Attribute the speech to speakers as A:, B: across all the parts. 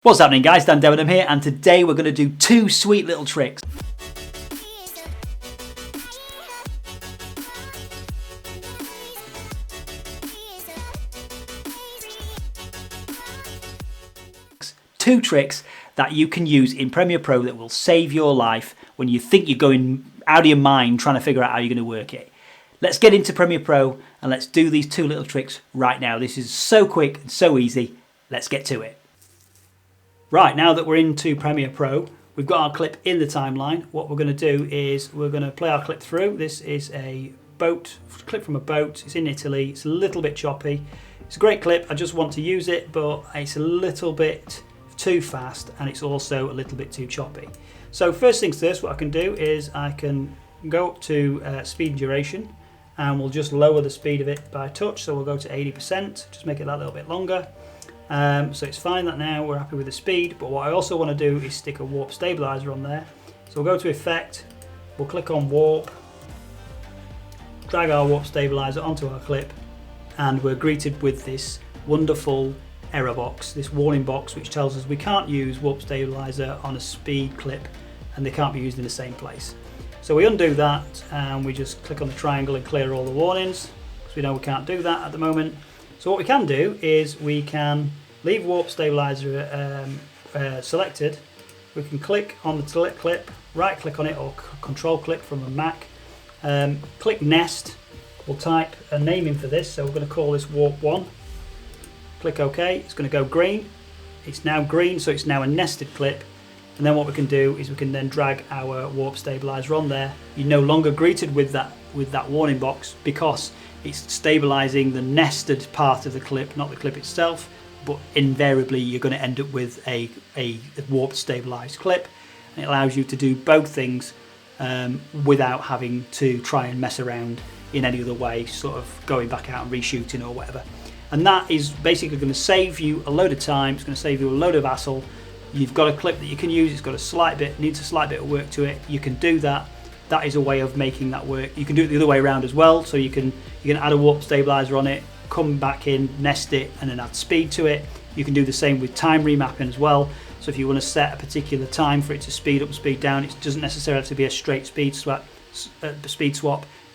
A: What's happening, guys? Dan Debenham here, and today we're going to do two sweet little tricks. Two tricks that you can use in Premiere Pro that will save your life when you think you're going out of your mind trying to figure out how you're going to work it. Let's get into Premiere Pro and let's do these two little tricks right now. This is so quick and so easy. Let's get to it. Right, now that we're into Premiere Pro, we've got our clip in the timeline. What we're going to do is we're going to play our clip through. This is a clip from a boat. It's in Italy. It's a little bit choppy. It's a great clip. I just want to use it, but it's a little bit too fast and it's also a little bit too choppy. So first things first, what I can do is I can go up to speed and duration, and we'll just lower the speed of it by a touch. So we'll go to 80%, just make it that little bit longer. So it's fine that now we're happy with the speed, but what I also want to do is stick a warp stabilizer on there. So we'll go to effect, we'll click on warp, drag our warp stabilizer onto our clip, and we're greeted with this wonderful error box, this warning box, which tells us we can't use warp stabilizer on a speed clip and they can't be used in the same place. So we undo that and we just click on the triangle and clear all the warnings, because we know we can't do that at the moment. So what we can do is we can leave warp stabilizer selected. We can click on the select clip, right click on it, or control click from a Mac. Click nest. We'll type a name in for this, so we're going to call this warp 1. Click OK. It's going to go green. It's now green, so it's now a nested clip. And then what we can do is we can then drag our warp stabilizer on there. You're no longer greeted with that warning box, because it's stabilizing the nested part of the clip, not the clip itself. But invariably you're going to end up with a warped stabilized clip, and it allows you to do both things without having to try and mess around in any other way, sort of going back out and reshooting or whatever. And that is basically going to save you a load of time. It's going to save you a load of hassle. You've got a clip that you can use. It's got needs a slight bit of work to it. You can do that. That is a way of making that work. You can do it the other way around as well. So you can add a warp stabilizer on it, come back in, nest it, and then add speed to it. You can do the same with time remapping as well. So if you want to set a particular time for it to speed up and speed down, it doesn't necessarily have to be a straight speed swap.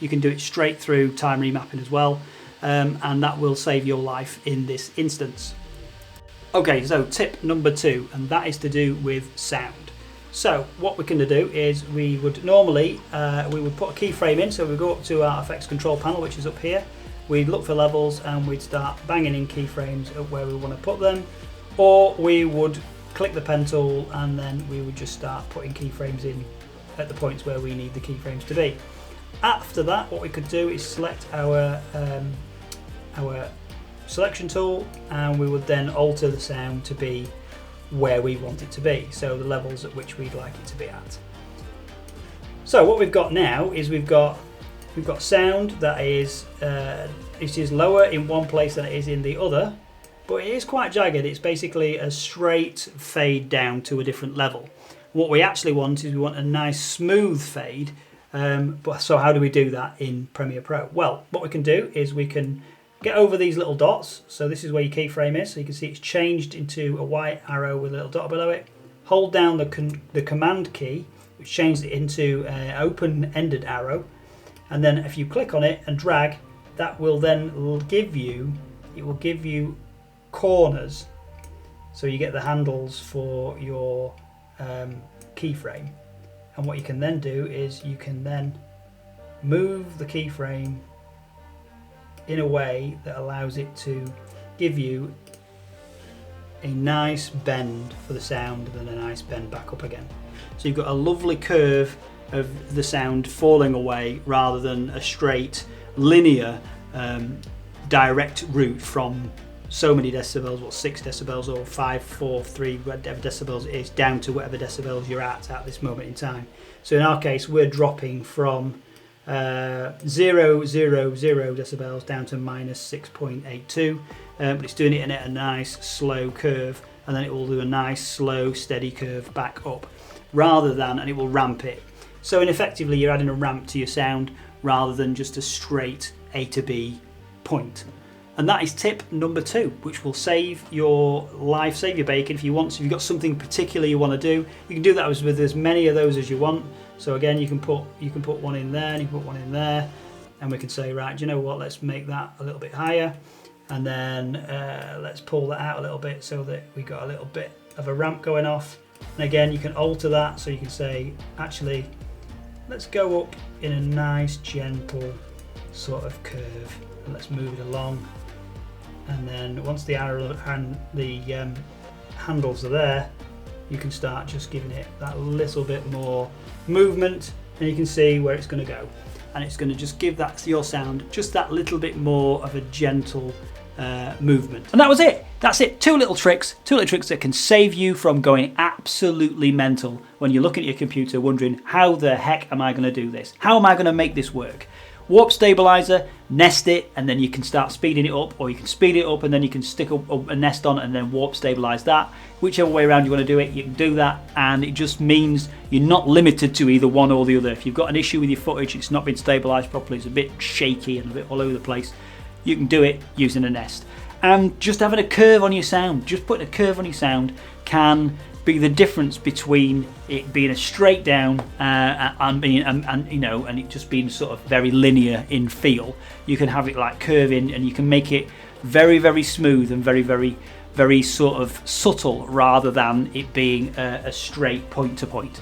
A: You can do it straight through time remapping as well, and that will save your life in this instance. Okay, so tip number 2, and that is to do with sound. So what we're going to do is we would normally we would put a keyframe in. So we go up to our effects control panel, which is up here. We'd look for levels and we'd start banging in keyframes at where we want to put them, or we would click the pen tool and then we would just start putting keyframes in at the points where we need the keyframes to be. After that, what we could do is select our selection tool, and we would then alter the sound to be where we want it to be, so the levels at which we'd like it to be at. So what we've got now is we've got sound that is it is lower in one place than it is in the other, but it is quite jagged. It's basically a straight fade down to a different level. What we actually want is we want a nice smooth fade. So how do we do that in Premiere Pro? Well, what we can do is we can get over these little dots. So this is where your keyframe is. So you can see it's changed into a white arrow with a little dot below it. Hold down the command key, which changes it into an open-ended arrow. And then if you click on it and drag, that will then give you corners. So you get the handles for your keyframe. And what you can then do is you can then move the keyframe in a way that allows it to give you a nice bend for the sound and then a nice bend back up again. So you've got a lovely curve of the sound falling away rather than a straight linear direct route from so many decibels, what, 6 decibels or 5, 4, 3, whatever decibels it is, down to whatever decibels you're at this moment in time. So in our case, we're dropping from 0, 0, 0 decibels down to minus 6.82, but it's doing it in a nice slow curve, and then it will do a nice slow steady curve back up, and it will ramp it. So effectively you're adding a ramp to your sound rather than just a straight A to B point. And that is tip number 2, which will save your life, save your bacon if you want. So if you've got something particular you want to do, you can do that with as many of those as you want. So again, you can put one in there, and you can put one in there, and we can say, right, do you know what? Let's make that a little bit higher, and then let's pull that out a little bit so that we got a little bit of a ramp going off. And again, you can alter that, so you can say, actually, let's go up in a nice, gentle sort of curve, and let's move it along. And then once the arrow and the handles are there, you can start just giving it that little bit more movement, and you can see where it's going to go. And it's going to just give that your sound just that little bit more of a gentle movement. And that was it. That's it. Two little tricks that can save you from going absolutely mental when you're looking at your computer wondering, how the heck am I going to do this? How am I going to make this work? Warp stabilizer, nest it, and then you can start speeding it up, or you can speed it up and then you can stick up a nest on and then warp stabilize that. Whichever way around you want to do it, you can do that, and it just means you're not limited to either one or the other. If you've got an issue with your footage, it's not been stabilized properly, it's a bit shaky and a bit all over the place, you can do it using a nest. And just having a curve on your sound, just putting a curve on your sound can be the difference between it being a straight down and it just being sort of very linear in feel. You can have it like curving, and you can make it very, very smooth and very, very, very sort of subtle, rather than it being a straight point to point.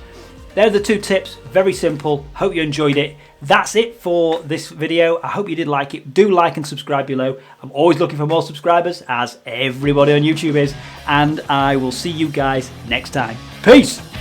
A: They're the 2 tips, very simple. Hope you enjoyed it. That's it for this video. I hope you did like it. Do like and subscribe below. I'm always looking for more subscribers, as everybody on YouTube is, and I will see you guys next time. Peace!